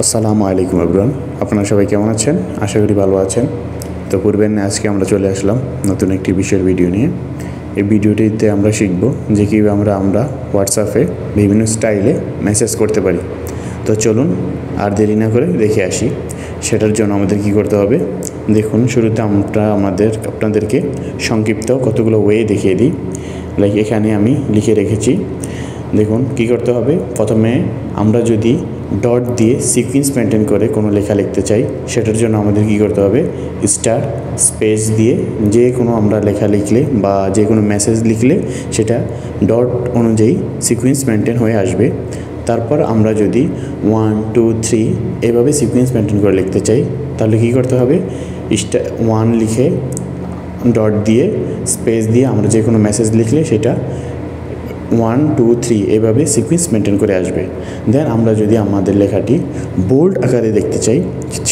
আসসালামু আলাইকুম এভরিওয়ান, আপনারা সবাই কেমন আছেন? আশা করি ভালো আছেন। তো পূর্বের আজকে আমরা চলে আসলাম নতুন একটি বিষয়ের ভিডিও নিয়ে। এই ভিডিওটিতে আমরা শিখব যে কীভাবে আমরা হোয়াটসঅ্যাপে বিভিন্ন স্টাইলে মেসেজ করতে পারি। তো চলুন আর দেরি না করে দেখে আসি। সেটার জন্য আমাদের কি করতে হবে দেখুন। শুরুতে আমরা আপনাদেরকে সংক্ষিপ্ত কতগুলো ওয়ে দেখিয়ে দিই। লাইক এখানে আমি লিখে রেখেছি। দেখুন কি করতে হবে। প্রথমে আমরা যদি ডট দিয়ে সিকোয়েন্স মেনটেন করে কোনো লেখা লিখতে চাই, সেটার জন্য আমাদের কি করতে হবে, স্টার স্পেস দিয়ে যে কোনো আমরা লেখা লিখলে বা যে কোনো মেসেজ লিখলে সেটা ডট অনুযায়ী সিকোয়েন্স মেনটেন হয়ে আসবে। তারপর আমরা যদি 1 2 3 এভাবে সিকোয়েন্স মেনটেন করে লিখতে চাই, তাহলে কি করতে হবে, 1 লিখে ডট দিয়ে স্পেস দিয়ে আমরা যে কোনো মেসেজ লিখলে সেটা 1 2 3 এভাবে সিকোয়েন্স মেনটেন করে আসবে। দেন আমরা যদি আমাদের লেখাটি বোল্ড আকারে দেখতে চাই,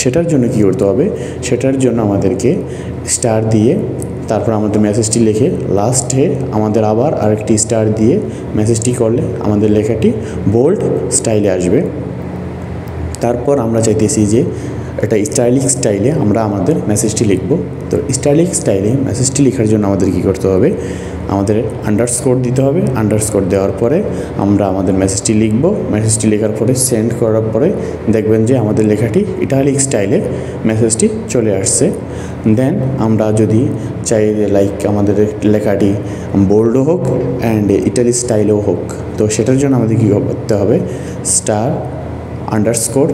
সেটার জন্য কি করতে হবে, সেটার জন্য আমাদেরকে স্টার দিয়ে তারপর আমাদের মেসেজটি লিখে লাস্টে আমাদের আবার আরেকটি স্টার দিয়ে মেসেজটি করলে আমাদের লেখাটি বোল্ড স্টাইলে আসবে। তারপর আমরা চাইতেছি যে এটা স্টাইলিক স্টাইলে আমরা আমাদের মেসেজটি লিখব। তো স্টাইলিক স্টাইলে মেসেজটি লেখার জন্য আমাদের কী করতে হবে, আমাদের আন্ডারস্কোর দিতে হবে। আন্ডারস্কোর দেওয়ার পরে আমরা আমাদের মেসেজটি লিখব। মেসেজটি লেখার পরে সেন্ড করার পরে দেখবেন যে আমাদের লেখাটি ইটালিক স্টাইলে মেসেজটি চলে আসছে। দেন আমরা যদি চাই লাইক আমাদের লেখাটি বোল্ডও হোক অ্যান্ড ইটালিক স্টাইলেও হোক, তো সেটার জন্য আমাদের কী করতে হবে, স্টার আন্ডারস্কোর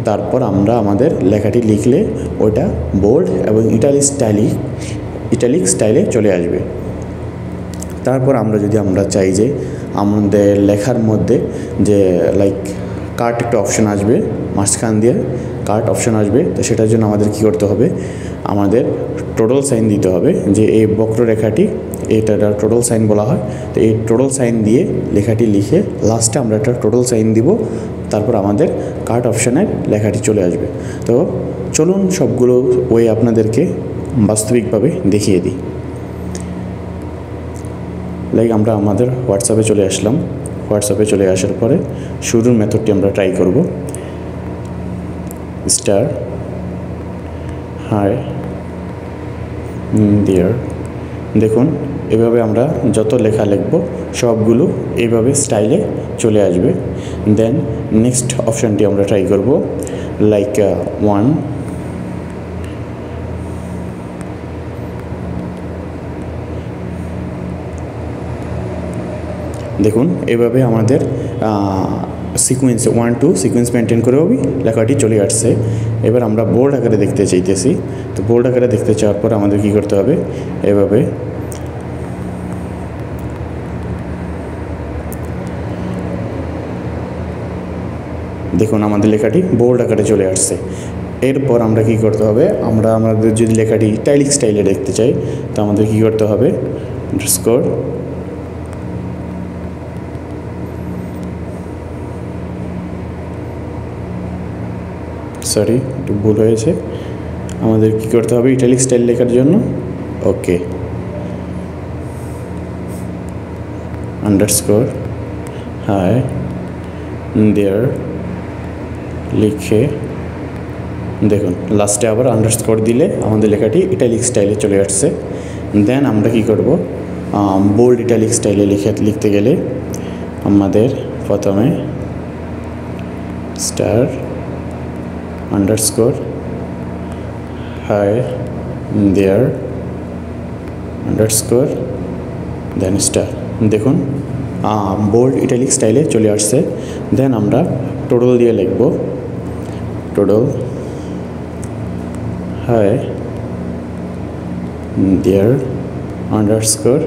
তারপর আমরা আমাদের লেখাটি লিখলে ওটা বোল্ড এবং ইটালিক স্টাইলে চলে আসবে। তারপর আমরা চাই যে আমাদের লেখার মধ্যে যে লাইক কাট একটা অপশন আসবে, মাঝখান দিয়ে কাট অপশন আসবে। তো সেটার জন্য আমাদের কী করতে হবে, আমাদের টোটাল সাইন দিতে হবে। যে এই বক্ররেখাটি এটা টোটাল সাইন বলা হয়। তো এই টোটাল সাইন দিয়ে লেখাটি লিখে লাস্টে আমরা একটা টোটাল সাইন দিব, তারপর আমাদের কাট অপশানের লেখাটি চলে আসবে। তো চলুন সবগুলো ওয়ে আপনাদেরকে বাস্তবিকভাবে দেখিয়ে দিই। লাইক আমরা আমাদের হোয়াটসঅ্যাপে চলে আসলাম। হোয়াটসঅ্যাপে চলে আসার পরে শুরুর মেথডটি আমরা ট্রাই করব। Star hi there. দেখুন এভাবে আমরা যত লেখা লিখব সবগুলো এইভাবে স্টাইলে চলে আসবে। দেন নেক্সট অপশানটি আমরা ট্রাই করব, লাইক 1 দেখুন এভাবে আমাদের সিকোয়েন্স 1 2 সিকোয়েন্স মেনটেন করেও লেখাটি চলে আসছে। এবার আমরা বোল্ড আকারে দেখতে চাইতেছি। তো বোল্ড আকারে দেখতে চাওয়ার পর আমাদের কী করতে হবে, এভাবে দেখুন আমাদের লেখাটি বোল্ড আকারে চলে আসছে। এরপর আমরা কি করতে হবে, আমাদের যদি লেখাটি ইটালিক স্টাইলে দেখতে চাই, তো আমাদের কি করতে হবে, আন্ডারস্কোর সরি একটু ভুল হয়েছে। আমাদের কি করতে হবে ইটালিক স্টাইল লেখার জন্য, ওকে, আন্ডারস্কোর হাই দেয়ার লিখে দেখুন লাস্টে আবার আন্ডারস্কোর দিলে আমাদের লেখাটি ইটালিক স্টাইলে চলে আসছে। দেন আমরা কি করব, বোল্ড ইটালিক স্টাইলে লিখতে গেলে আমাদের প্রথমে star underscore hi there underscore then star. দেখুন বোল্ড ইটালিক স্টাইলে চলে আসছে। দেন আমরা টোটাল দিয়ে লিখব, টোটাল হাই দেয়ার আন্ডারস্কোর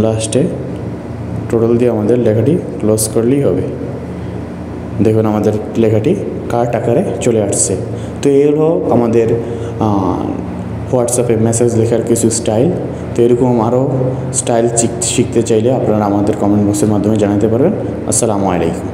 লাস্টে টোটাল দিয়ে আমাদের লেখাটি ক্লোজ করলেই হবে। দেখুন আমাদের লেখাটি কাট আকারে চলে আসছে। তো এই হলো আমাদের হোয়াটসঅ্যাপে মেসেজ লেখার কিছু স্টাইল। তো এরকম আরও স্টাইল শিখতে চাইলে আপনারা আমাদের কমেন্ট বক্সের মাধ্যমে জানাতে পারবেন। আসসালামু আলাইকুম।